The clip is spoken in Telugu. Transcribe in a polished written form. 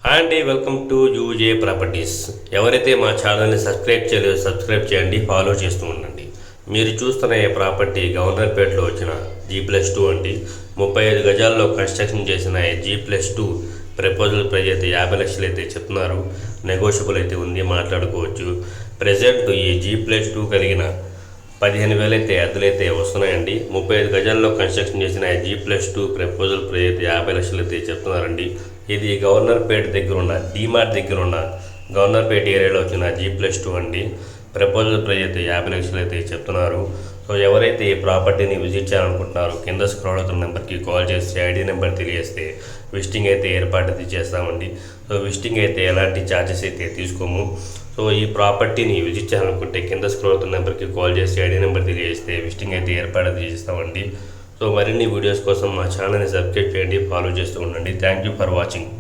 హాయ్ అండి, వెల్కమ్ టు యూజే ప్రాపర్టీస్. ఎవరైతే మా ఛానల్ని సబ్స్క్రైబ్ చేయలేదో సబ్స్క్రైబ్ చేయండి, ఫాలో చేస్తూ ఉండండి. మీరు చూస్తున్న ఈ ప్రాపర్టీ గవర్నర్పేటలో వచ్చిన G+2 అండి. 35 గజాల్లో కన్స్ట్రక్షన్ చేసిన G+2 ప్రపోజల్ ప్రైస్ అయితే 50 లక్షలు అయితే చెప్తున్నారు. నెగోషియబుల్ అయితే ఉంది, మాట్లాడుకోవచ్చు. ప్రజెంట్ ఈ G+2 కలిగిన 15,000 అయితే అద్దెలైతే వస్తున్నాయండి. 35 గజాల్లో కన్స్ట్రక్షన్ చేసిన G+2 ప్రపోజల్ ప్రైస్ అయితే 50 లక్షలు అయితే చెప్తున్నారండి. ఇది గవర్నర్పేట దగ్గర ఉన్న డీమార్ట్ దగ్గర ఉన్న గవర్నర్పేట ఏరియాలో వచ్చిన G+2 అండి. ప్రపోజల్ ప్రైస్ అయితే 50 లక్షలు అయితే చెప్తున్నారు. సో ఎవరైతే ఈ ప్రాపర్టీని విజిట్ చేయాలనుకుంటున్నారో కింద స్క్రోల్ అవుతున్న నెంబర్కి కాల్ చేసి ఐడి నెంబర్ తెలియజేస్తే విజిటింగ్ అయితే ఏర్పాటు అయితే చేస్తామండి. సో విజిటింగ్ అయితే ఎలాంటి ఛార్జెస్ అయితే తీసుకోము. సో ఈ ప్రాపర్టీని విజిట్ చేయాలనుకుంటే కింద స్క్రోల్ అవుతున్న నెంబర్కి కాల్ చేసి ఐడి నెంబర్ తెలియజేస్తే విజిటింగ్ అయితే ఏర్పాటు అయితే చేస్తామండి. సో మరిన్ని వీడియోస్ కోసం మా ఛానల్ని సబ్స్క్రైబ్ చేయండి, ఫాలో చేస్తూ ఉండండి. Thank you for watching.